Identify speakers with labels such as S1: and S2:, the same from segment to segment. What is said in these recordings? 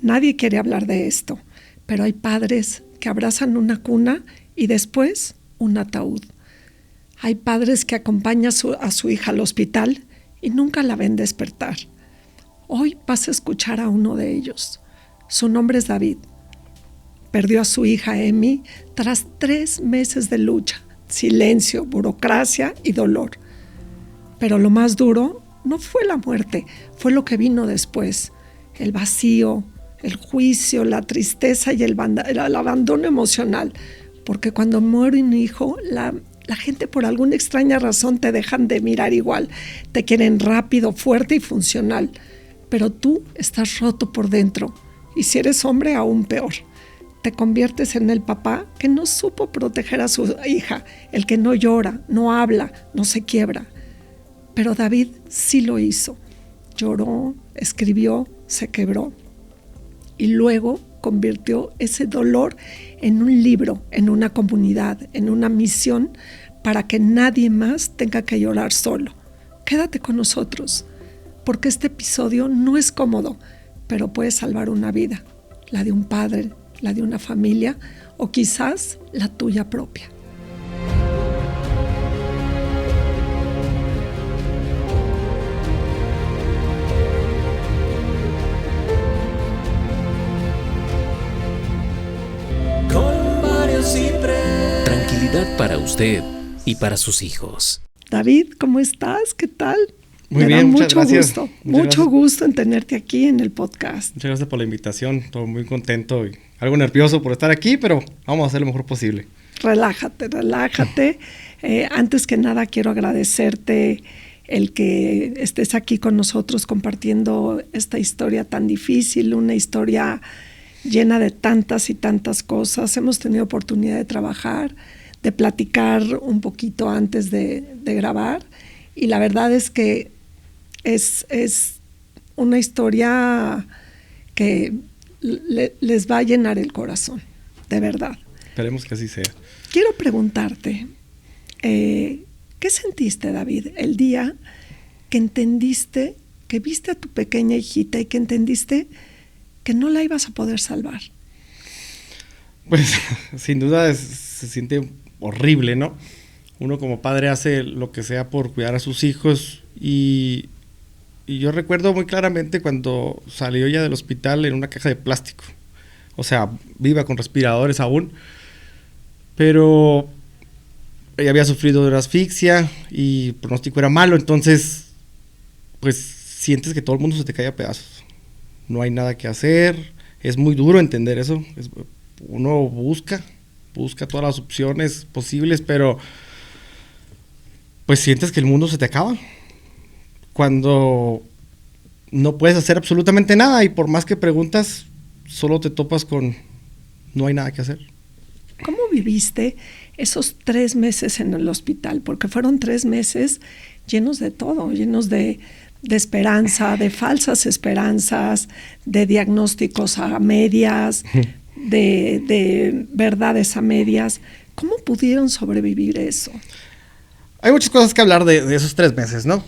S1: Nadie quiere hablar de esto, pero hay padres que abrazan una cuna y después un ataúd. Hay padres que acompañan a su hija al hospital y nunca la ven despertar. Hoy vas a escuchar a uno de ellos. Su nombre es David. Perdió a su hija Emi tras 3 meses de lucha, silencio, burocracia y dolor. Pero lo más duro no fue la muerte, fue lo que vino después. El vacío, el juicio, la tristeza y el abandono emocional. Porque cuando muere un hijo, la gente por alguna extraña razón te dejan de mirar igual. Te quieren rápido, fuerte y funcional. Pero tú estás roto por dentro. Y si eres hombre, aún peor. Te conviertes en el papá que no supo proteger a su hija, el que no llora, no habla, no se quiebra. Pero David sí lo hizo. Lloró, escribió, se quebró. Y luego convirtió ese dolor en un libro, en una comunidad, en una misión para que nadie más tenga que llorar solo. Quédate con nosotros, porque este episodio no es cómodo, pero puede salvar una vida, la de un padre, la de una familia o quizás la tuya propia.
S2: Tranquilidad para usted y para sus hijos.
S1: David, ¿cómo estás? ¿Qué tal?
S3: Muy bien, muchas gracias.
S1: Mucho gusto en tenerte aquí en el podcast.
S3: Muchas gracias por la invitación. Estoy muy contento y algo nervioso por estar aquí, pero vamos a hacer lo mejor posible.
S1: Relájate. Antes que nada quiero agradecerte el que estés aquí con nosotros compartiendo esta historia tan difícil, una historia llena de tantas y tantas cosas. Hemos tenido oportunidad de trabajar, de platicar un poquito antes de grabar y la verdad es que es una historia que les va a llenar el corazón, de verdad.
S3: Esperemos que así sea.
S1: Quiero preguntarte, ¿qué sentiste, David, el día que entendiste, que viste a tu pequeña hijita y que entendiste que no la ibas a poder salvar?
S3: Pues sin duda se siente horrible, ¿no? Uno como padre hace lo que sea por cuidar a sus hijos y yo recuerdo muy claramente cuando salió ella del hospital en una caja de plástico. O sea, viva con respiradores aún, pero ella había sufrido de una asfixia y el pronóstico era malo, entonces pues sientes que todo el mundo se te cae a pedazos. No hay nada que hacer, es muy duro entender eso. Uno busca todas las opciones posibles, pero pues sientes que el mundo se te acaba cuando no puedes hacer absolutamente nada y por más que preguntas, solo te topas con no hay nada que hacer.
S1: ¿Cómo viviste esos 3 meses en el hospital? Porque fueron 3 meses llenos de todo, llenos de esperanza, de falsas esperanzas, de diagnósticos a medias, de verdades a medias. ¿Cómo pudieron sobrevivir eso?
S3: Hay muchas cosas que hablar de esos 3 meses, ¿no?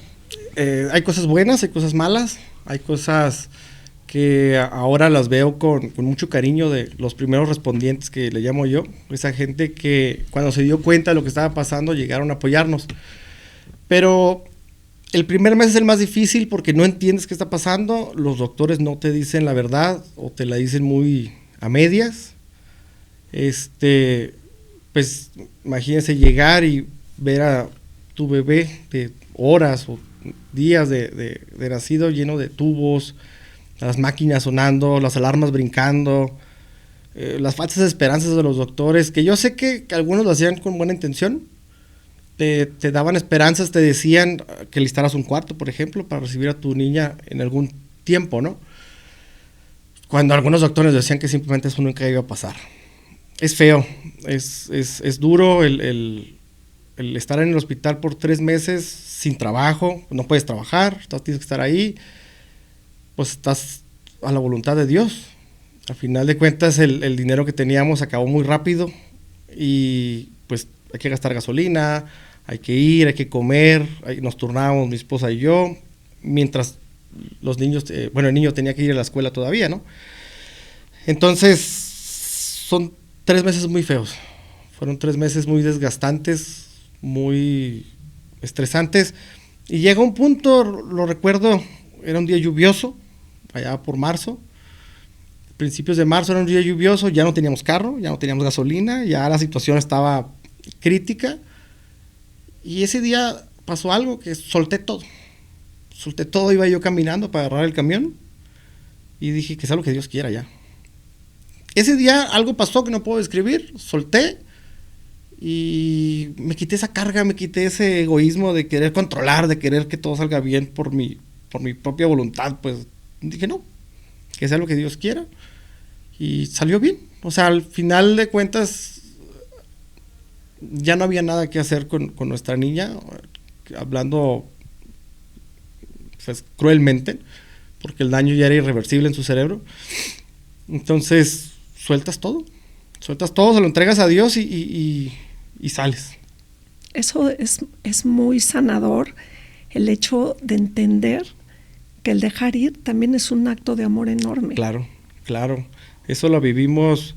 S3: Hay cosas buenas, hay cosas malas, hay cosas que ahora las veo con mucho cariño de los primeros respondientes que le llamo yo, esa gente que cuando se dio cuenta de lo que estaba pasando llegaron a apoyarnos. Pero el primer mes es el más difícil porque no entiendes qué está pasando, los doctores no te dicen la verdad o te la dicen muy a medias. Pues imagínense llegar y ver a tu bebé de horas o días de nacido lleno de tubos, las máquinas sonando, las alarmas brincando, las falsas esperanzas de los doctores, que yo sé que algunos lo hacían con buena intención, te daban esperanzas, te decían que listaras un cuarto, por ejemplo, para recibir a tu niña en algún tiempo, ¿no? Cuando algunos doctores decían que simplemente eso nunca iba a pasar. Es feo, es duro el estar en el hospital por 3 meses sin trabajo, no puedes trabajar, tienes que estar ahí, pues estás a la voluntad de Dios. Al final de cuentas el dinero que teníamos acabó muy rápido y pues hay que gastar gasolina, hay que ir, hay que comer, nos turnábamos mi esposa y yo, mientras los niños, el niño tenía que ir a la escuela todavía, ¿no? Entonces, son 3 meses muy feos. Fueron 3 meses muy desgastantes, muy estresantes. Y llega un punto, lo recuerdo, era un día lluvioso, allá por marzo. Principios de marzo era un día lluvioso, ya no teníamos carro, ya no teníamos gasolina, ya la situación estaba crítica. Y ese día pasó algo que solté todo. Solté todo, iba yo caminando para agarrar el camión y dije que sea lo que Dios quiera ya. Ese día algo pasó que no puedo describir, solté y me quité esa carga, me quité ese egoísmo de querer controlar, de querer que todo salga bien por mi propia voluntad. Pues dije no, que sea lo que Dios quiera, y salió bien. O sea, al final de cuentas ya no había nada que hacer con nuestra niña, hablando pues cruelmente, porque el daño ya era irreversible en su cerebro. Entonces sueltas todo, se lo entregas a Dios y sales.
S1: Eso es muy sanador, el hecho de entender que el dejar ir también es un acto de amor enorme.
S3: Claro. Eso lo vivimos.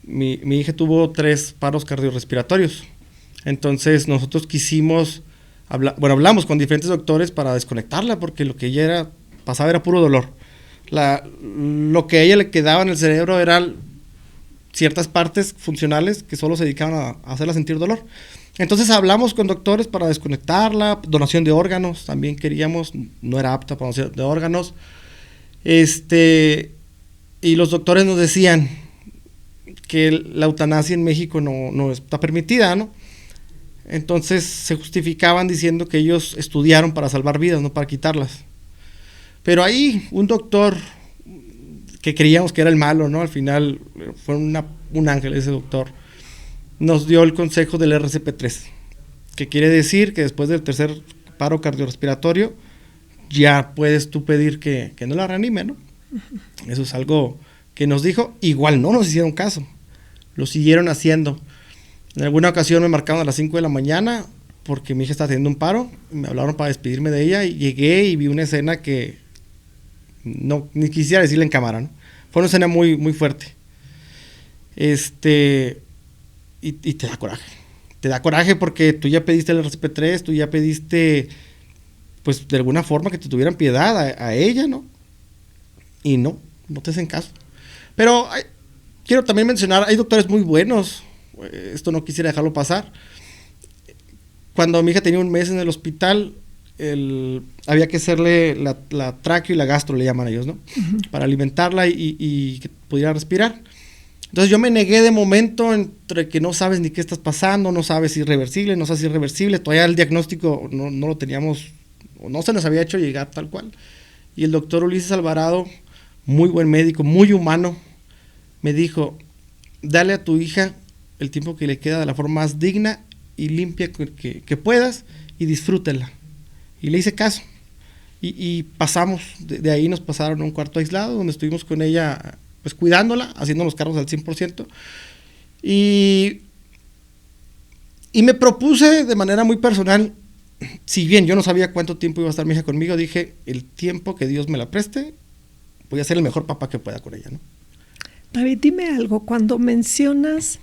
S3: Mi hija tuvo 3 paros cardiorrespiratorios. Entonces nosotros quisimos hablamos con diferentes doctores para desconectarla, porque lo que ella pasaba era puro dolor. Lo que a ella le quedaba en el cerebro eran ciertas partes funcionales que solo se dedicaban a hacerla sentir dolor. Entonces hablamos con doctores para desconectarla, donación de órganos, también queríamos, no era apta para donación de órganos. Y los doctores nos decían que la eutanasia en México no está permitida, ¿no? Entonces se justificaban diciendo que ellos estudiaron para salvar vidas, no para quitarlas. Pero ahí un doctor que creíamos que era el malo, ¿no? Al final fue un ángel ese doctor. Nos dio el consejo del RCP-3, que quiere decir que después del 3er paro cardiorrespiratorio ya puedes tú pedir que no la reanime, ¿no? Eso es algo que nos dijo. Igual no nos hicieron caso, lo siguieron haciendo. En alguna ocasión me marcaron a las 5 de la mañana porque mi hija estaba teniendo un paro, me hablaron para despedirme de ella y llegué y vi una escena que ni quisiera decirle en cámara, ¿no? Fue una escena muy, muy fuerte. Y te da coraje porque tú ya pediste el RCP-3, tú ya pediste, pues de alguna forma que te tuvieran piedad a ella, ¿no? Y no te hacen caso. Pero quiero también mencionar, hay doctores muy buenos, esto no quisiera dejarlo pasar. Cuando mi hija tenía 1 mes en el hospital, había que hacerle la tráqueo y la gastro, le llaman ellos, ¿no? Uh-huh. Para alimentarla y que pudiera respirar. Entonces yo me negué de momento, entre que no sabes ni qué estás pasando, no sabes si es irreversible, no sabes si es irreversible, todavía el diagnóstico no lo teníamos, o no se nos había hecho llegar tal cual. Y el doctor Ulises Alvarado, muy buen médico, muy humano, me dijo, dale a tu hija el tiempo que le queda de la forma más digna y limpia que puedas y disfrútela. Y le hice caso. Y pasamos, de ahí nos pasaron a un cuarto aislado donde estuvimos con ella, pues cuidándola, haciendo los cargos al 100%. Y me propuse de manera muy personal, si bien yo no sabía cuánto tiempo iba a estar mi hija conmigo, dije, el tiempo que Dios me la preste, voy a ser el mejor papá que pueda con ella, ¿no?
S1: David, dime algo, cuando mencionas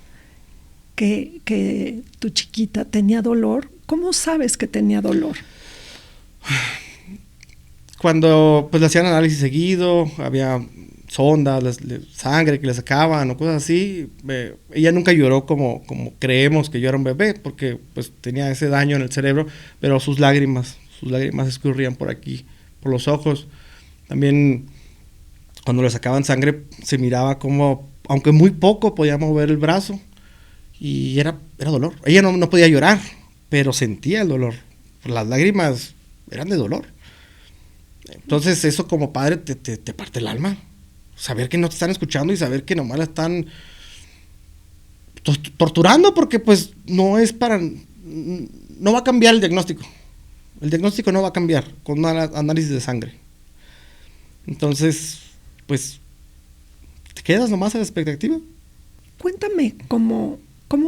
S1: que tu chiquita tenía dolor, ¿cómo sabes que tenía dolor?
S3: Cuando pues le hacían análisis seguido, había sondas, sangre que le sacaban o cosas así, ella nunca lloró como creemos que yo era un bebé, porque pues tenía ese daño en el cerebro, pero sus lágrimas escurrían por aquí, por los ojos. También cuando le sacaban sangre se miraba como, aunque muy poco, podía mover el brazo y era dolor. Ella no podía llorar, pero sentía el dolor. Las lágrimas eran de dolor. Entonces eso como padre te parte el alma. Saber que no te están escuchando y saber que nomás la están torturando, porque pues no va a cambiar el diagnóstico. El diagnóstico no va a cambiar con un análisis de sangre. Entonces, pues, te quedas nomás a la expectativa.
S1: Cuéntame cómo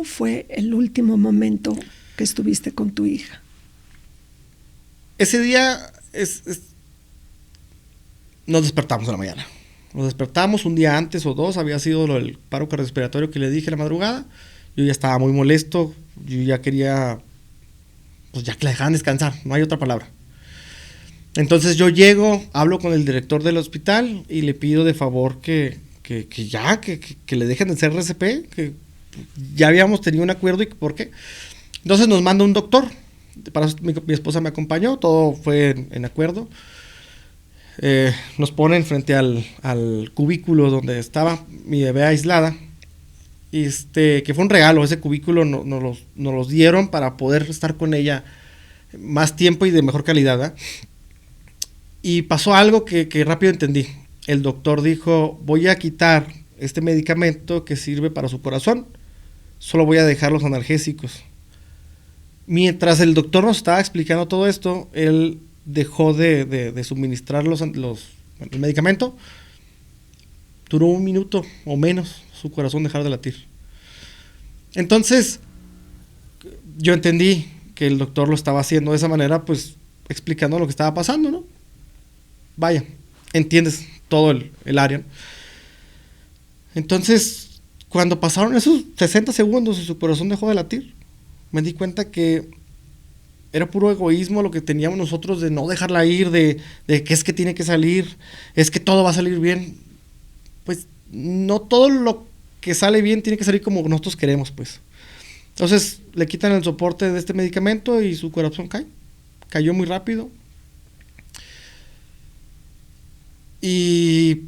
S1: fue el último momento que estuviste con tu hija.
S3: Ese día nos despertamos en la mañana. Nos despertamos un día antes o dos, había sido el paro cardiorrespiratorio que le dije en la madrugada. Yo ya estaba muy molesto, yo ya quería, pues ya que la dejaran descansar, no hay otra palabra. Entonces yo llego, hablo con el director del hospital y le pido de favor que le dejen de hacer RCP, que ya habíamos tenido un acuerdo y que por qué. Entonces nos manda un doctor, para eso mi esposa me acompañó, todo fue en acuerdo. Nos ponen frente al cubículo donde estaba mi bebé aislada, que fue un regalo. Ese cubículo nos los dieron para poder estar con ella más tiempo y de mejor calidad, ¿verdad? Y pasó algo que rápido entendí. El doctor dijo, voy a quitar este medicamento que sirve para su corazón, solo voy a dejar los analgésicos. Mientras el doctor nos estaba explicando todo esto, él dejó de suministrar el medicamento. Duró 1 minuto o menos su corazón dejar de latir. Entonces yo entendí que el doctor lo estaba haciendo de esa manera, pues explicando lo que estaba pasando, ¿no? Vaya, entiendes todo el área, ¿no? Entonces, cuando pasaron esos 60 segundos y su corazón dejó de latir, me di cuenta que era puro egoísmo lo que teníamos nosotros de no dejarla ir, de que es que tiene que salir, es que todo va a salir bien. Pues no todo lo que sale bien tiene que salir como nosotros queremos, pues. Entonces le quitan el soporte de este medicamento y su corazón cayó muy rápido. Y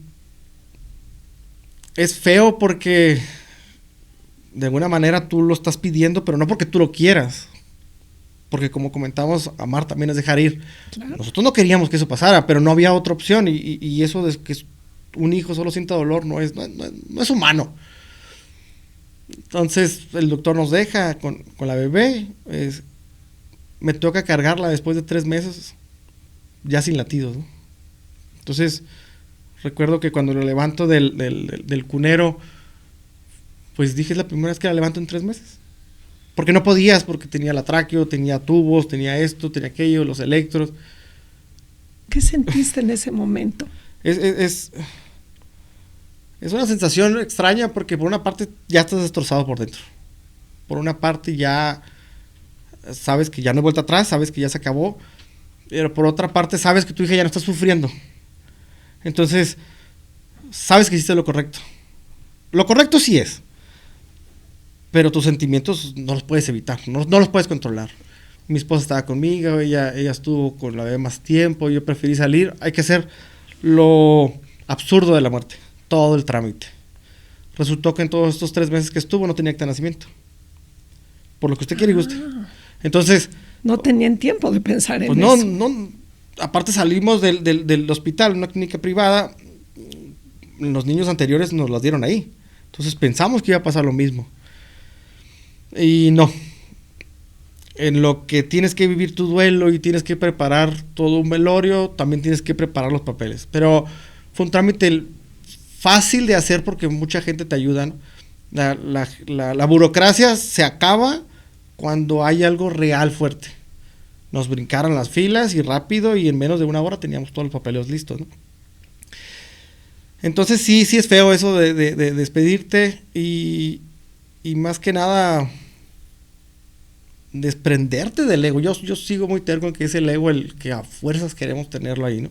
S3: es feo porque de alguna manera tú lo estás pidiendo, pero no porque tú lo quieras. Porque como comentamos, amar también es dejar ir. Claro. Nosotros no queríamos que eso pasara, pero no había otra opción. Y eso de que un hijo solo sienta dolor no es humano. Entonces el doctor nos deja con la bebé. Me toca cargarla después de 3 meses, ya sin latidos, ¿no? Entonces recuerdo que cuando lo levanto del cunero, pues dije, es la primera vez que la levanto en 3 meses. Porque no podías, porque tenía la tráqueo, tenía tubos, tenía esto, tenía aquello, los electros.
S1: ¿Qué sentiste en ese momento?
S3: Es una sensación extraña porque por una parte ya estás destrozado por dentro. Por una parte ya sabes que ya no hay vuelta atrás, sabes que ya se acabó. Pero por otra parte sabes que tu hija ya no está sufriendo. Entonces, sabes que hiciste lo correcto. Lo correcto sí es. Pero tus sentimientos no los puedes evitar, no los puedes controlar. Mi esposa estaba conmigo, ella estuvo con la bebé más tiempo, yo preferí salir. Hay que hacer lo absurdo de la muerte, todo el trámite. Resultó que en todos estos 3 meses que estuvo no tenía acta de nacimiento. Por lo que usted quiere y guste. Entonces...
S1: No tenían tiempo de pensar en
S3: pues
S1: eso.
S3: No, aparte salimos del hospital, una clínica privada, los niños anteriores nos las dieron ahí. Entonces pensamos que iba a pasar lo mismo. Y no. En lo que tienes que vivir tu duelo y tienes que preparar todo un velorio, también tienes que preparar los papeles. Pero fue un trámite fácil de hacer porque mucha gente te ayuda, ¿no? La burocracia se acaba cuando hay algo real fuerte. Nos brincaron las filas y rápido, y en menos de 1 hora teníamos todos los papeles listos, ¿no? Entonces sí es feo eso de despedirte y más que nada desprenderte del ego. Yo sigo muy terco en que es el ego el que a fuerzas queremos tenerlo ahí, ¿no?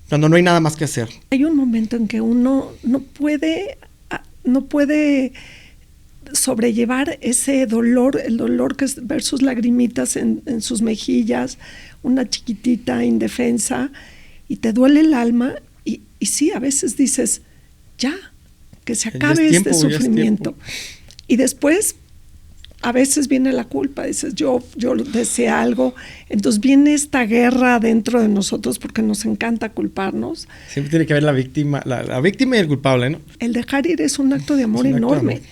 S3: Cuando no hay nada más que hacer.
S1: Hay un momento en que uno no puede sobrellevar ese dolor, el dolor que es ver sus lagrimitas en sus mejillas, una chiquitita indefensa, y te duele el alma, y sí, a veces dices, ya, que se acabe este sufrimiento. Y después, a veces viene la culpa, dices, yo deseé algo, entonces viene esta guerra dentro de nosotros porque nos encanta culparnos.
S3: Siempre tiene que haber la víctima y el culpable, ¿no?
S1: El dejar ir es un acto de amor enorme. De amor.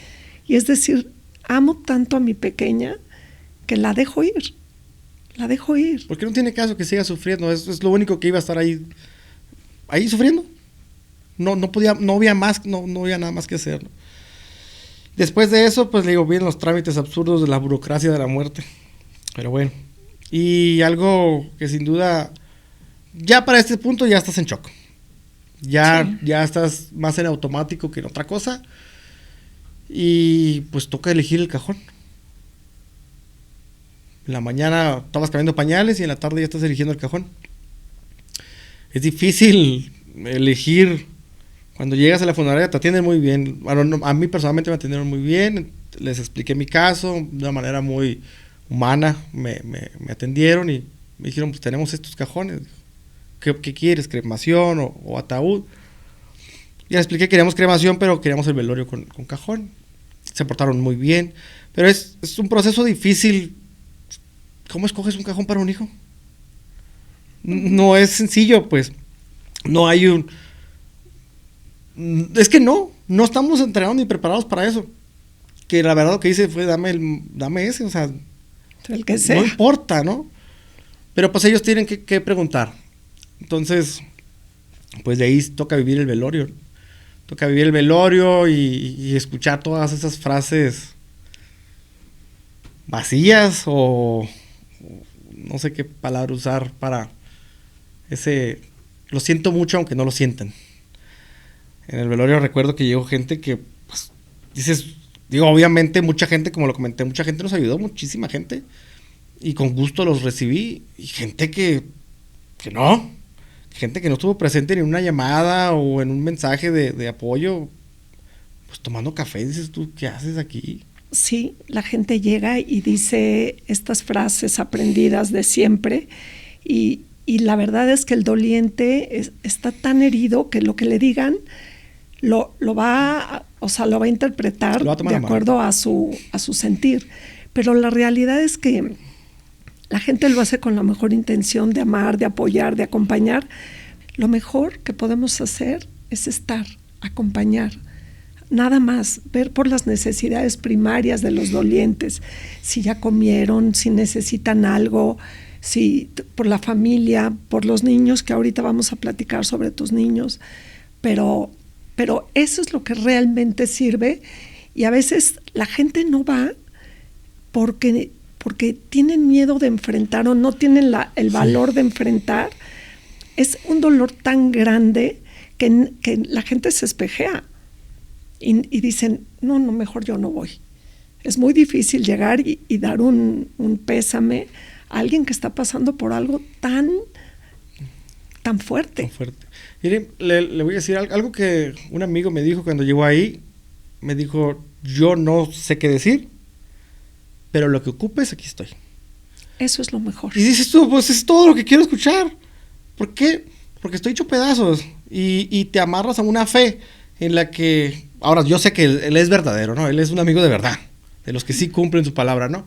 S1: Y es decir, amo tanto a mi pequeña que la dejo ir.
S3: Porque no tiene caso que siga sufriendo, es lo único que iba a estar ahí sufriendo. No había nada más que hacer, ¿no? Después de eso, pues le digo, vienen los trámites absurdos de la burocracia de la muerte. Pero bueno. Y algo que sin duda, ya para este punto ya estás en shock. Ya estás más en automático que en otra cosa. Y pues toca elegir el cajón. En la mañana estabas cambiando pañales y en la tarde ya estás eligiendo el cajón. Es difícil elegir. Cuando llegas a la funeraria te atienden muy bien. Bueno, a mí personalmente me atendieron muy bien. Les expliqué mi caso de una manera muy humana. Me atendieron y me dijeron, pues tenemos estos cajones. ¿Qué quieres? ¿Cremación o ataúd? Ya les expliqué que queríamos cremación, pero queríamos el velorio con cajón. Se portaron muy bien. Pero es un proceso difícil. ¿Cómo escoges un cajón para un hijo? No es sencillo, pues. No hay un... Es que no estamos entrenados ni preparados para eso. Que la verdad lo que hice fue dame ese, o sea...
S1: El que sea.
S3: No importa, ¿no? Pero pues ellos tienen que preguntar. Entonces, pues de ahí toca vivir el velorio. Toca vivir el velorio y escuchar todas esas frases vacías o no sé qué palabra usar para ese... Lo siento mucho aunque no lo sientan. En el velorio recuerdo que llegó gente que, pues, obviamente mucha gente, como lo comenté, mucha gente nos ayudó, muchísima gente. Y con gusto los recibí. Y gente que no. Gente que no estuvo presente ni en una llamada o en un mensaje de apoyo. Pues tomando café, dices tú, ¿qué haces aquí?
S1: Sí, la gente llega y dice estas frases aprendidas de siempre. Y la verdad es que el doliente está tan herido que lo que le digan lo va a interpretar de acuerdo a su sentir. Pero la realidad es que la gente lo hace con la mejor intención de amar, de apoyar, de acompañar. Lo mejor que podemos hacer es estar, acompañar. Nada más, ver por las necesidades primarias de los dolientes. Si ya comieron, si necesitan algo, si por la familia, por los niños, que ahorita vamos a platicar sobre tus niños. Pero eso es lo que realmente sirve. Y a veces la gente no va porque tienen miedo de enfrentar o no tienen el valor de enfrentar. Es un dolor tan grande que la gente se espejea y dicen, no, mejor yo no voy. Es muy difícil llegar y dar un pésame a alguien que está pasando por algo tan fuerte.
S3: Tan fuerte. Mire, le voy a decir algo que un amigo me dijo cuando llegó ahí. Me dijo, yo no sé qué decir, pero lo que ocupes, aquí estoy.
S1: Eso es lo mejor.
S3: Y dices tú, pues es todo lo que quiero escuchar. ¿Por qué? Porque estoy hecho pedazos. Y te amarras a una fe en la que... Ahora, yo sé que él es verdadero, ¿no? Él es un amigo de verdad. De los que sí cumplen su palabra, ¿no?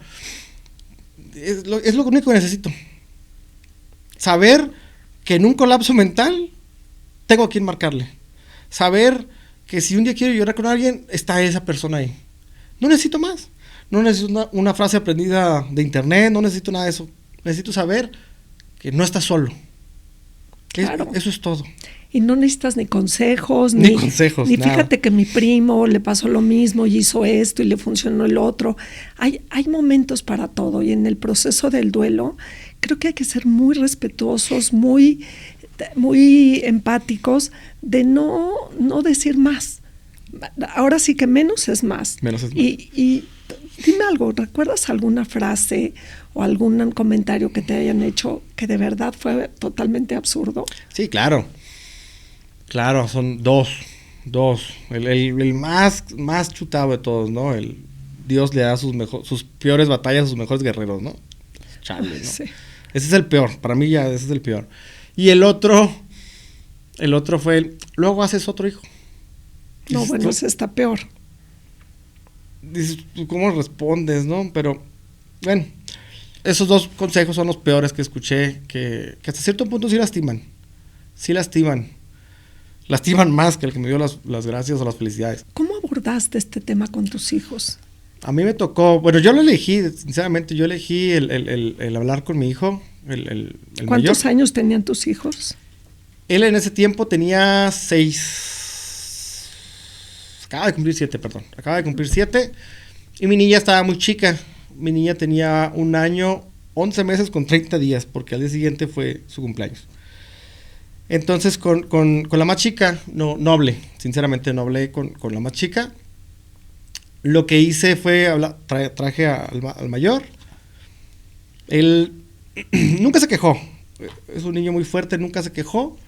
S3: Es lo único que necesito. Saber que en un colapso mental tengo a quien marcarle. Saber que si un día quiero llorar con alguien, está esa persona ahí. No necesito más. No necesito una frase aprendida de internet, no necesito nada de eso. Necesito saber que no estás solo.
S1: Claro.
S3: Eso es todo.
S1: Y no necesitas ni consejos,
S3: ni consejos,
S1: ni
S3: nada.
S1: Fíjate que mi primo le pasó lo mismo y hizo esto y le funcionó el otro. Hay momentos para todo y en el proceso del duelo creo que hay que ser muy respetuosos, muy empáticos de no decir más. Ahora sí que menos es más.
S3: Menos es más.
S1: Y dime algo, ¿recuerdas alguna frase o algún comentario que te hayan hecho que de verdad fue totalmente absurdo?
S3: Sí, claro. Claro, son dos. El más chutado de todos, ¿no? Dios le da sus peores batallas a sus mejores guerreros, ¿no? Chale, ¿no?
S1: Sí.
S3: Ese es el peor, para mí ya ese es el peor. Y el otro fue luego haces otro hijo.
S1: No, bueno, ese está peor.
S3: Dices, ¿cómo respondes, no? Pero, bueno, esos dos consejos son los peores que escuché, que hasta cierto punto sí lastiman. Sí lastiman. Lastiman más que el que me dio las gracias o las felicidades.
S1: ¿Cómo abordaste este tema con tus hijos?
S3: A mí me tocó, bueno, yo lo elegí, sinceramente, yo elegí el hablar con mi hijo, el
S1: ¿Cuántos
S3: mayor.
S1: años tenían tus hijos?
S3: Él en ese tiempo tenía 6. Acaba de cumplir 7. Y mi niña estaba muy chica. Mi niña tenía 1 año, 11 meses con 30 días, porque al día siguiente fue su cumpleaños. Entonces con la más chica, no hablé, sinceramente no hablé con la más chica. Lo que hice fue traje al mayor. Él nunca se quejó, es un niño muy fuerte, nunca se quejó.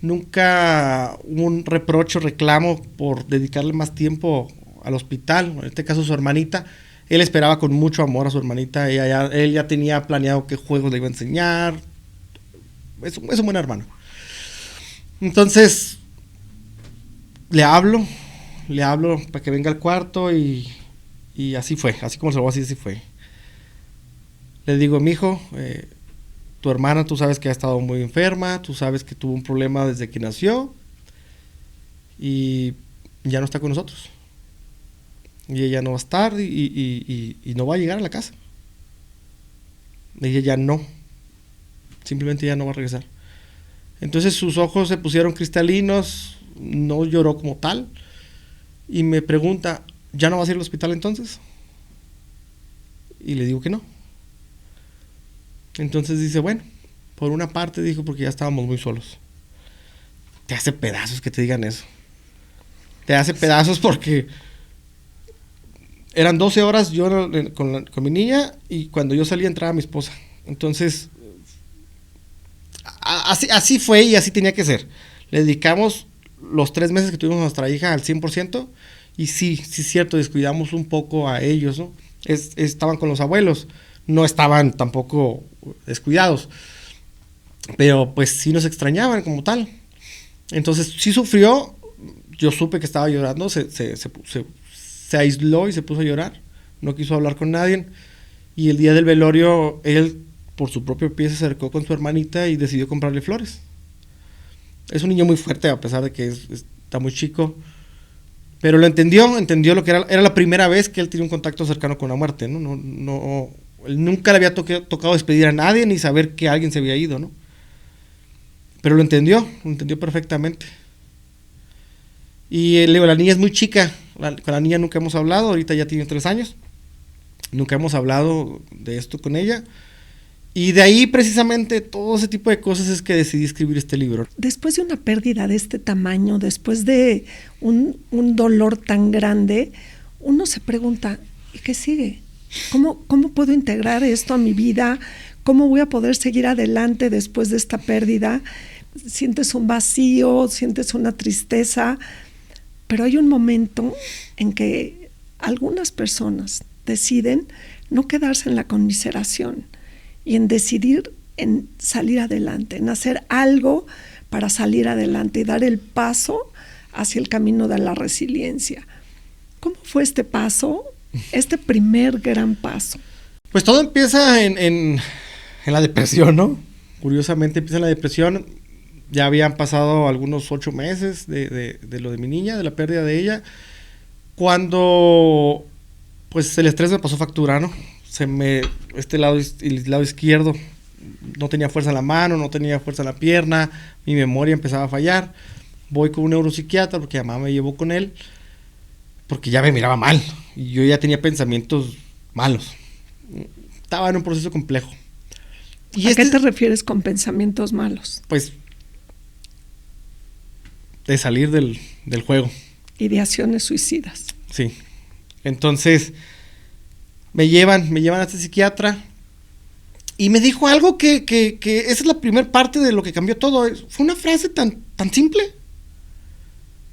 S3: Nunca hubo un reproche o reclamo por dedicarle más tiempo al hospital, en este caso su hermanita. Él esperaba con mucho amor a su hermanita, él ya tenía planeado qué juegos le iba a enseñar. Es un buen hermano. Entonces, le hablo para que venga al cuarto y así fue, así como se lo voy a decir, así fue. Le digo, mijo, tu hermana, tú sabes que ha estado muy enferma, tú sabes que tuvo un problema desde que nació y ya no está con nosotros. Y ella no va a estar y no va a llegar a la casa. Ella ya no, simplemente ya no va a regresar. Entonces sus ojos se pusieron cristalinos, no lloró como tal y me pregunta, ¿ya no vas a ir al hospital entonces? Y le digo que no. Entonces dice, bueno, por una parte dijo, porque ya estábamos muy solos. Te hace pedazos que te digan eso. Te hace pedazos porque eran 12 horas yo con mi niña y cuando yo salía entraba mi esposa. Entonces, así fue y así tenía que ser. Le dedicamos los 3 meses que tuvimos a nuestra hija al 100% y sí es cierto, descuidamos un poco a ellos, ¿no? Estaban con los abuelos, no estaban tampoco descuidados, pero pues sí nos extrañaban como tal. Entonces sí sufrió, yo supe que estaba llorando, se aisló y se puso a llorar, no quiso hablar con nadie, y el día del velorio él por su propio pie se acercó con su hermanita y decidió comprarle flores. Es un niño muy fuerte a pesar de que está muy chico, pero lo entendió lo que era la primera vez que él tenía un contacto cercano con la muerte, ¿no? Él nunca le había tocado despedir a nadie ni saber que alguien se había ido, ¿no? Pero lo entendió perfectamente. Y la niña es muy chica, con la niña nunca hemos hablado, ahorita ya tiene 3 años, nunca hemos hablado de esto con ella. Y de ahí precisamente todo ese tipo de cosas es que decidí escribir este libro.
S1: Después de una pérdida de este tamaño, después de un dolor tan grande, uno se pregunta, ¿y qué sigue? ¿Cómo puedo integrar esto a mi vida? ¿Cómo voy a poder seguir adelante después de esta pérdida? Sientes un vacío, sientes una tristeza, pero hay un momento en que algunas personas deciden no quedarse en la conmiseración y en decidir en salir adelante, en hacer algo para salir adelante y dar el paso hacia el camino de la resiliencia. ¿Cómo fue este paso? Este primer gran paso.
S3: Pues todo empieza en la depresión, ¿no? Curiosamente empieza en la depresión. Ya habían pasado algunos 8 meses de lo de mi niña, de la pérdida de ella, cuando pues el estrés me pasó factura, ¿no? El lado izquierdo no tenía fuerza en la mano, no tenía fuerza en la pierna, mi memoria empezaba a fallar. Voy con un neuropsiquiatra porque mi mamá me llevó con él, porque ya me miraba mal y yo ya tenía pensamientos malos. Estaba en un proceso complejo.
S1: ¿A qué te refieres con pensamientos malos?
S3: Pues de salir del juego.
S1: Ideaciones suicidas.
S3: Sí. Entonces me llevan a este psiquiatra y me dijo algo que esa es la primera parte de lo que cambió todo. Fue una frase tan simple.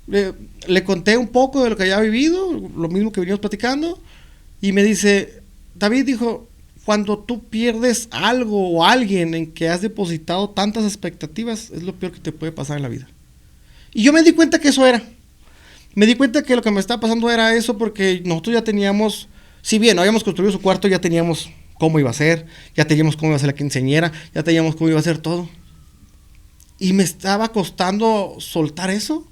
S3: Le conté un poco de lo que había vivido, lo mismo que veníamos platicando, y me dice, David, dijo, cuando tú pierdes algo o alguien en que has depositado tantas expectativas, es lo peor que te puede pasar en la vida. Y yo me di cuenta que eso era. Me di cuenta que lo que me estaba pasando era eso, porque nosotros ya teníamos, si bien no habíamos construido su cuarto, ya teníamos cómo iba a ser, ya teníamos cómo iba a ser la quinceañera, ya teníamos cómo iba a ser todo. Y me estaba costando soltar eso,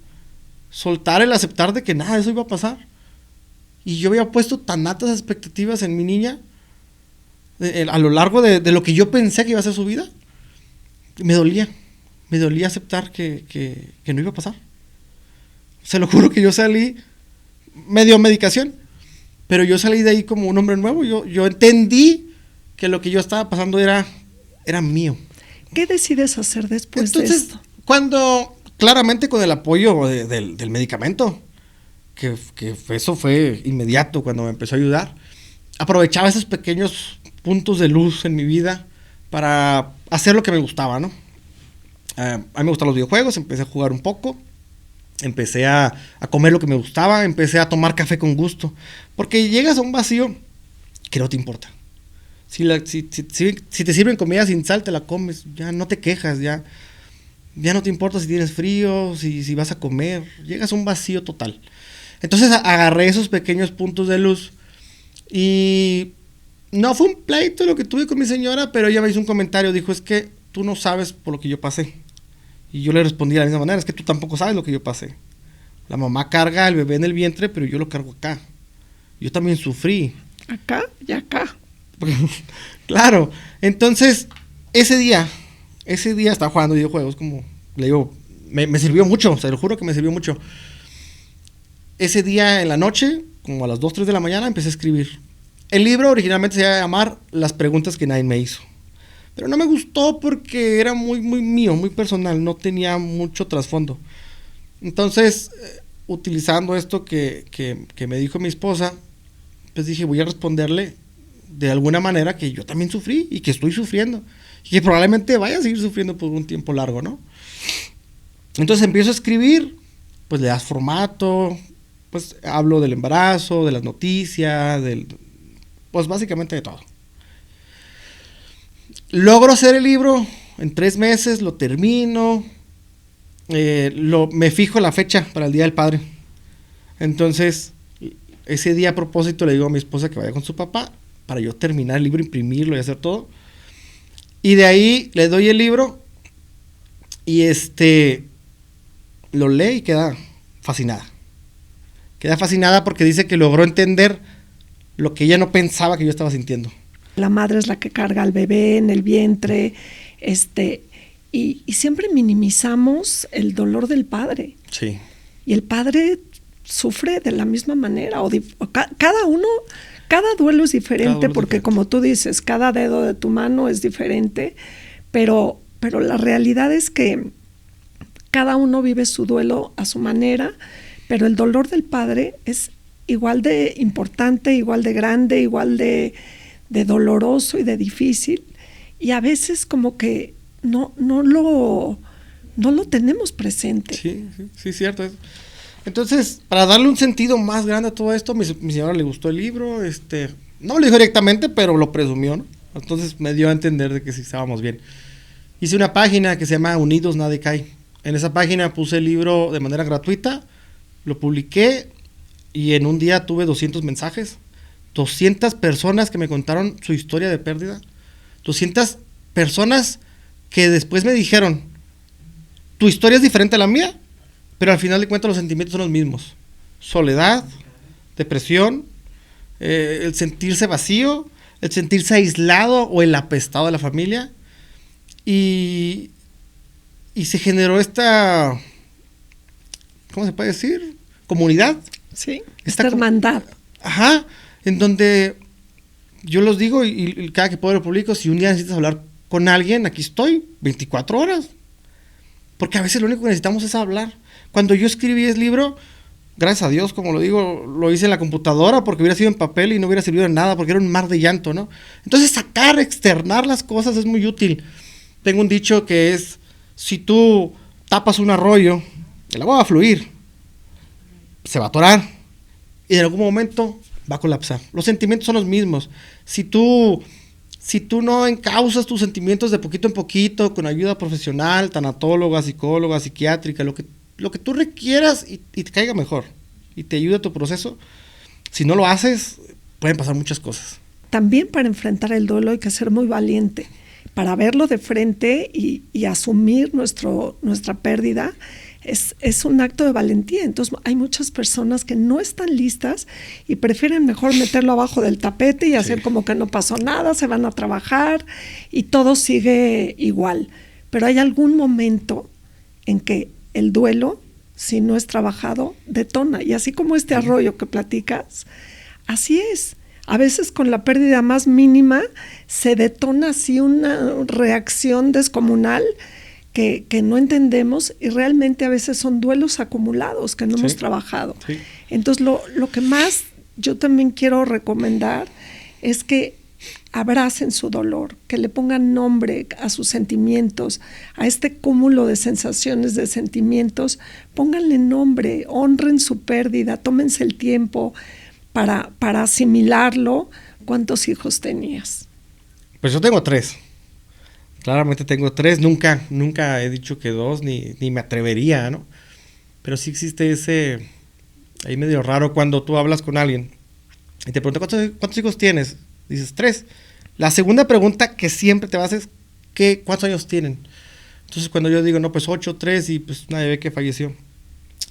S3: soltar el aceptar de que nada de eso iba a pasar. Y yo había puesto tan altas expectativas en mi niña, a lo largo de lo que yo pensé que iba a ser su vida. Me dolía aceptar que no iba a pasar. Se lo juro que yo salí medio medicación, pero yo salí de ahí como un hombre nuevo. Yo entendí que lo que yo estaba pasando era mío.
S1: ¿Qué decides hacer después de esto?
S3: Claramente con el apoyo del medicamento, que eso fue inmediato cuando me empezó a ayudar. Aprovechaba esos pequeños puntos de luz en mi vida para hacer lo que me gustaba, ¿no? A mí me gustan los videojuegos, empecé a jugar un poco, empecé a comer lo que me gustaba, empecé a tomar café con gusto, porque llegas a un vacío que no te importa. Si te sirven comida sin sal, te la comes, ya no te quejas, ya no te importa si tienes frío, si vas a comer, llegas a un vacío total. Entonces agarré esos pequeños puntos de luz y no fue un pleito lo que tuve con mi señora, pero ella me hizo un comentario, dijo, es que tú no sabes por lo que yo pasé. Y yo le respondí de la misma manera, es que tú tampoco sabes lo que yo pasé. La mamá carga al bebé en el vientre, pero yo lo cargo acá. Yo también sufrí.
S1: Acá y acá.
S3: Claro, entonces ese día estaba jugando videojuegos, como le digo, me sirvió mucho, se lo juro que me sirvió mucho. Ese día en la noche, como a las 2, 3 de la mañana, empecé a escribir. El libro originalmente se iba a llamar Las preguntas que nadie me hizo, pero no me gustó porque era muy mío, muy personal, no tenía mucho trasfondo. Entonces, utilizando esto que me dijo mi esposa, pues dije, voy a responderle de alguna manera que yo también sufrí y que estoy sufriendo y que probablemente vaya a seguir sufriendo por un tiempo largo, ¿no? Entonces empiezo a escribir, pues le das formato, pues hablo del embarazo, de las noticias, pues básicamente de todo. Logro hacer el libro en 3 meses, lo termino, me fijo la fecha para el Día del Padre. Entonces, ese día a propósito le digo a mi esposa que vaya con su papá para yo terminar el libro, imprimirlo y hacer todo. Y de ahí le doy el libro y lo lee y queda fascinada. Queda fascinada porque dice que logró entender lo que ella no pensaba que yo estaba sintiendo.
S1: La madre es la que carga al bebé en el vientre, y siempre minimizamos el dolor del padre.
S3: Sí.
S1: Y el padre sufre de la misma manera. Cada duelo es diferente porque, como tú dices, cada dedo de tu mano es diferente, pero la realidad es que cada uno vive su duelo a su manera, pero el dolor del padre es igual de importante, igual de grande, igual de doloroso y de difícil, y a veces como que no lo tenemos presente.
S3: Sí, cierto. Entonces, para darle un sentido más grande a todo esto, mi señora le gustó el libro, no lo dijo directamente, pero lo presumió, ¿no? Entonces me dio a entender de que sí estábamos bien. Hice una página que se llama Unidos Nadie Cae. En esa página puse el libro de manera gratuita, lo publiqué y en un día tuve 200 mensajes, 200 personas que me contaron su historia de pérdida, 200 personas que después me dijeron, tu historia es diferente a la mía, pero al final de cuentas los sentimientos son los mismos. Soledad, depresión, el sentirse vacío, el sentirse aislado o el apestado de la familia. Y se generó esta, ¿cómo se puede decir? Comunidad.
S1: Sí, esta hermandad.
S3: Ajá, en donde yo los digo y cada que puedo lo publico, si un día necesitas hablar con alguien, aquí estoy, 24 horas. Porque a veces lo único que necesitamos es hablar. Cuando yo escribí ese libro, gracias a Dios, como lo digo, lo hice en la computadora porque hubiera sido en papel y no hubiera servido de nada porque era un mar de llanto, ¿no? Entonces externar las cosas es muy útil. Tengo un dicho que es, si tú tapas un arroyo, el agua va a fluir, se va a atorar y en algún momento va a colapsar. Los sentimientos son los mismos. Si tú no encauzas tus sentimientos de poquito en poquito, con ayuda profesional, tanatóloga, psicóloga, psiquiátrica, lo que tú requieras y te caiga mejor y te ayude a tu proceso, si no lo haces, pueden pasar muchas cosas.
S1: También para enfrentar el duelo hay que ser muy valiente, para verlo de frente y asumir nuestra pérdida. Es un acto de valentía. Entonces hay muchas personas que no están listas y prefieren mejor meterlo abajo del tapete y hacer como que no pasó nada, se van a trabajar y todo sigue igual. Pero hay algún momento en que el duelo, si no es trabajado, detona. Y así como este arroyo que platicas, así es. A veces con la pérdida más mínima se detona así una reacción descomunal que no entendemos y realmente a veces son duelos acumulados que no
S3: Sí.
S1: hemos trabajado.
S3: Sí.
S1: Entonces, lo que más yo también quiero recomendar es que abracen su dolor, que le pongan nombre a sus sentimientos, a este cúmulo de sensaciones, de sentimientos, pónganle nombre, honren su pérdida, tómense el tiempo para asimilarlo. ¿Cuántos hijos tenías?
S3: Pues yo tengo 3. Claramente tengo 3. Nunca he dicho que 2, ni me atrevería, ¿no? Pero sí existe ese ahí medio raro cuando tú hablas con alguien y te pregunta ¿cuántos hijos tienes? Dices 3. La segunda pregunta que siempre te vas es ¿cuántos años tienen? Entonces cuando yo digo, no, pues 8, 3 y pues una bebé que falleció,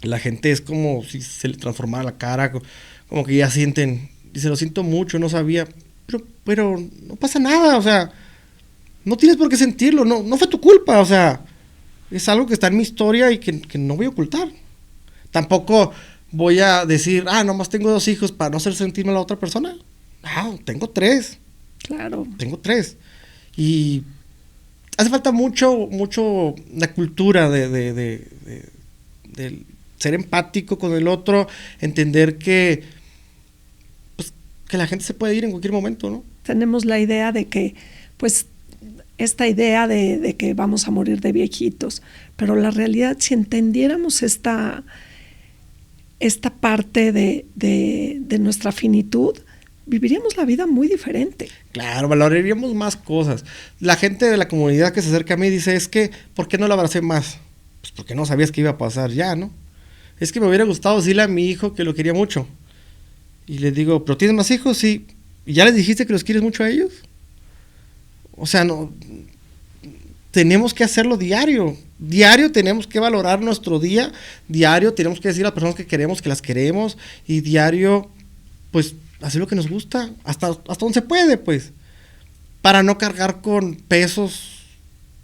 S3: la gente es como si se le transformara la cara, como que ya sienten, dice, lo siento mucho, no sabía, pero no pasa nada, o sea, no tienes por qué sentirlo, no fue tu culpa, o sea, es algo que está en mi historia y que no voy a ocultar. Tampoco voy a decir, nomás tengo 2 hijos para no hacer sentirme a la otra persona. No, tengo 3.
S1: Claro.
S3: Tengo 3. Y hace falta mucho la cultura de ser empático con el otro, entender que la gente se puede ir en cualquier momento, ¿no?
S1: Tenemos la idea de que, pues, esta idea de que vamos a morir de viejitos, pero la realidad, si entendiéramos esta parte de nuestra finitud, viviríamos la vida muy diferente.
S3: Claro, valoraríamos más cosas. La gente de la comunidad que se acerca a mí dice, es que, ¿por qué no la abracé más? Pues porque no sabías que iba a pasar ya, ¿no? Es que me hubiera gustado decirle a mi hijo que lo quería mucho. Y le digo, ¿pero tienes más hijos? Sí. ¿Y ya les dijiste que los quieres mucho a ellos? O sea, no, tenemos que hacerlo diario. Diario tenemos que valorar nuestro día. Diario tenemos que decir a las personas que queremos que las queremos. Y diario, pues, hacer lo que nos gusta. Hasta donde se puede, pues. Para no cargar con pesos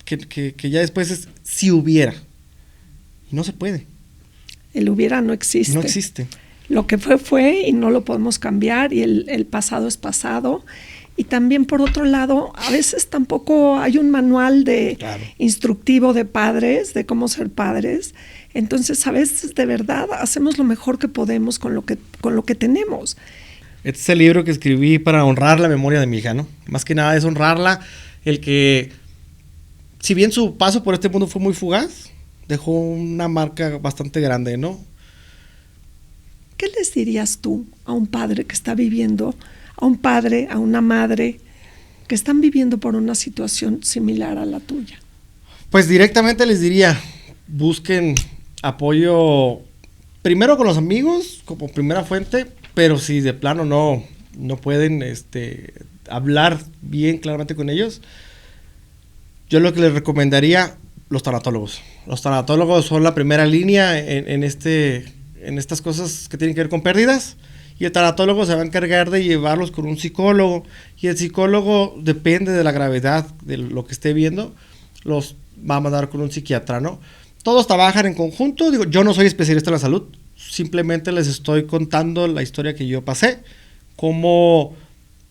S3: que ya después es si hubiera. Y no se puede.
S1: El hubiera no existe.
S3: No existe.
S1: Lo que fue y no lo podemos cambiar y el pasado es pasado. Y también, por otro lado, a veces tampoco hay un manual
S3: Claro.
S1: instructivo de padres, de cómo ser padres. Entonces, a veces, de verdad, hacemos lo mejor que podemos con lo que tenemos.
S3: Este es el libro que escribí para honrar la memoria de mi hija, ¿no? Más que nada es honrarla, el que, si bien su paso por este mundo fue muy fugaz, dejó una marca bastante grande, ¿no?
S1: ¿Qué les dirías tú a un padre que está viviendo, a un padre, a una madre, que están viviendo por una situación similar a la tuya?
S3: Pues directamente les diría, busquen apoyo primero con los amigos como primera fuente, pero si de plano no pueden hablar bien claramente con ellos, yo lo que les recomendaría, los tanatólogos. Los tanatólogos son la primera línea en estas cosas que tienen que ver con pérdidas, y el tanatólogo se va a encargar de llevarlos con un psicólogo, y el psicólogo, depende de la gravedad de lo que esté viendo, los va a mandar con un psiquiatra, ¿no? Todos trabajan en conjunto. Digo, yo no soy especialista en la salud, simplemente les estoy contando la historia que yo pasé, cómo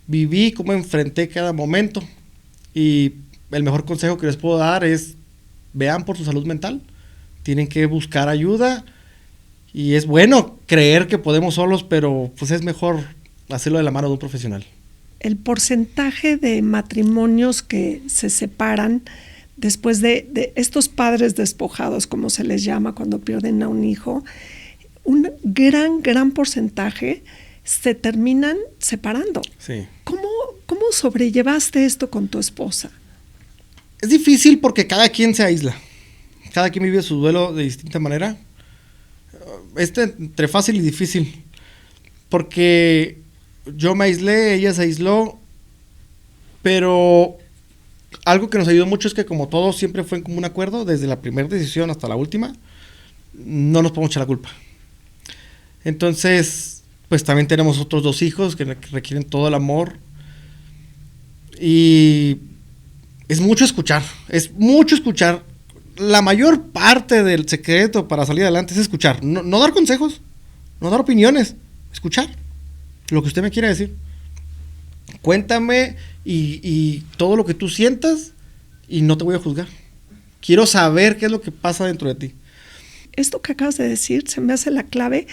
S3: viví, cómo enfrenté cada momento, y el mejor consejo que les puedo dar es vean por su salud mental, tienen que buscar ayuda. Y es bueno creer que podemos solos, pero pues es mejor hacerlo de la mano de un profesional.
S1: El porcentaje de matrimonios que se separan después de estos padres despojados, como se les llama cuando pierden a un hijo, un gran porcentaje se terminan separando.
S3: Sí.
S1: ¿Cómo sobrellevaste esto con tu esposa?
S3: Es difícil porque cada quien se aísla. Cada quien vive su duelo de distinta manera. Entre fácil y difícil, porque yo me aislé, ella se aisló, pero algo que nos ayudó mucho es que como todo siempre fue en común acuerdo, desde la primera decisión hasta la última, no nos podemos echar la culpa. Entonces, pues también tenemos otros 2 hijos que requieren todo el amor, y es mucho escuchar. La mayor parte del secreto para salir adelante es escuchar. No dar consejos, no dar opiniones. Escuchar lo que usted me quiera decir. Cuéntame y todo lo que tú sientas y no te voy a juzgar. quiero saber qué es lo que pasa dentro de ti.
S1: Esto que acabas de decir se me hace la clave,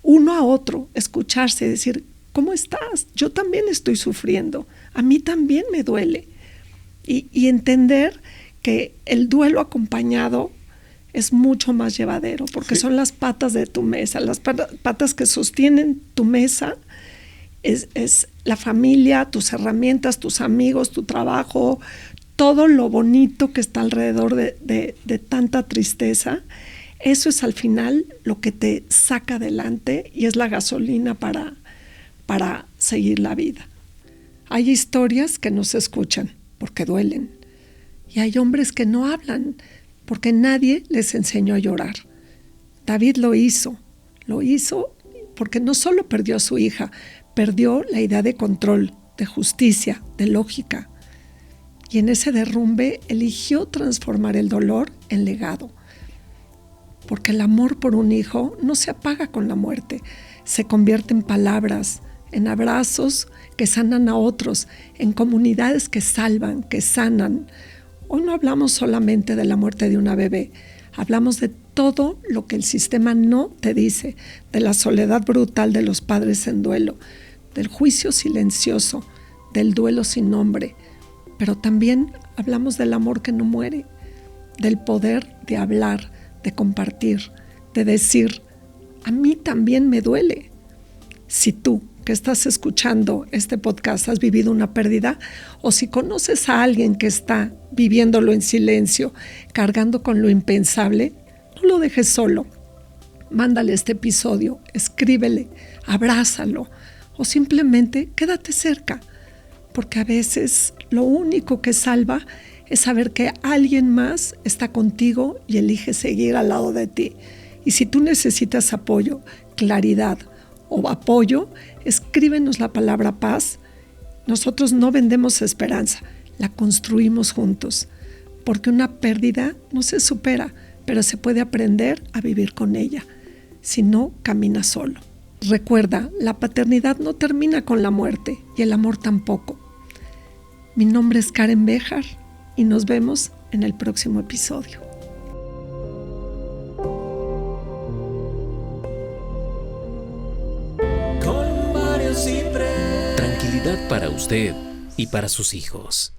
S1: uno a otro, escucharse, decir, ¿cómo estás? Yo también estoy sufriendo, a mí también me duele. Y entender que el duelo acompañado es mucho más llevadero, porque son las patas de tu mesa, las patas que sostienen tu mesa, es la familia, tus herramientas, tus amigos, tu trabajo, todo lo bonito que está alrededor de tanta tristeza. Eso es al final lo que te saca adelante y es la gasolina para seguir la vida. Hay historias que no se escuchan porque duelen y hay hombres que no hablan porque nadie les enseñó a llorar. David lo hizo porque no solo perdió a su hija, perdió la idea de control, de justicia, de lógica. Y en ese derrumbe eligió transformar el dolor en legado. Porque el amor por un hijo no se apaga con la muerte, se convierte en palabras, en abrazos que sanan a otros, en comunidades que salvan, que sanan. Hoy no hablamos solamente de la muerte de una bebé, hablamos de todo lo que el sistema no te dice, de la soledad brutal de los padres en duelo, del juicio silencioso, del duelo sin nombre, pero también hablamos del amor que no muere, del poder de hablar, de compartir, de decir, a mí también me duele. Si tú que estás escuchando este podcast has vivido una pérdida, o si conoces a alguien que está viviéndolo en silencio, cargando con lo impensable, no lo dejes solo. Mándale este episodio, escríbele, abrázalo, o simplemente quédate cerca, porque a veces lo único que salva es saber que alguien más está contigo y elige seguir al lado de ti. Y si tú necesitas apoyo, claridad o apoyo, escríbenos la palabra paz. Nosotros no vendemos esperanza, la construimos juntos, porque una pérdida no se supera, pero se puede aprender a vivir con ella. Si no, camina solo. Recuerda, la paternidad no termina con la muerte y el amor tampoco. Mi nombre es Karen Béjar y nos vemos en el próximo episodio.
S2: Tranquilidad para usted y para sus hijos.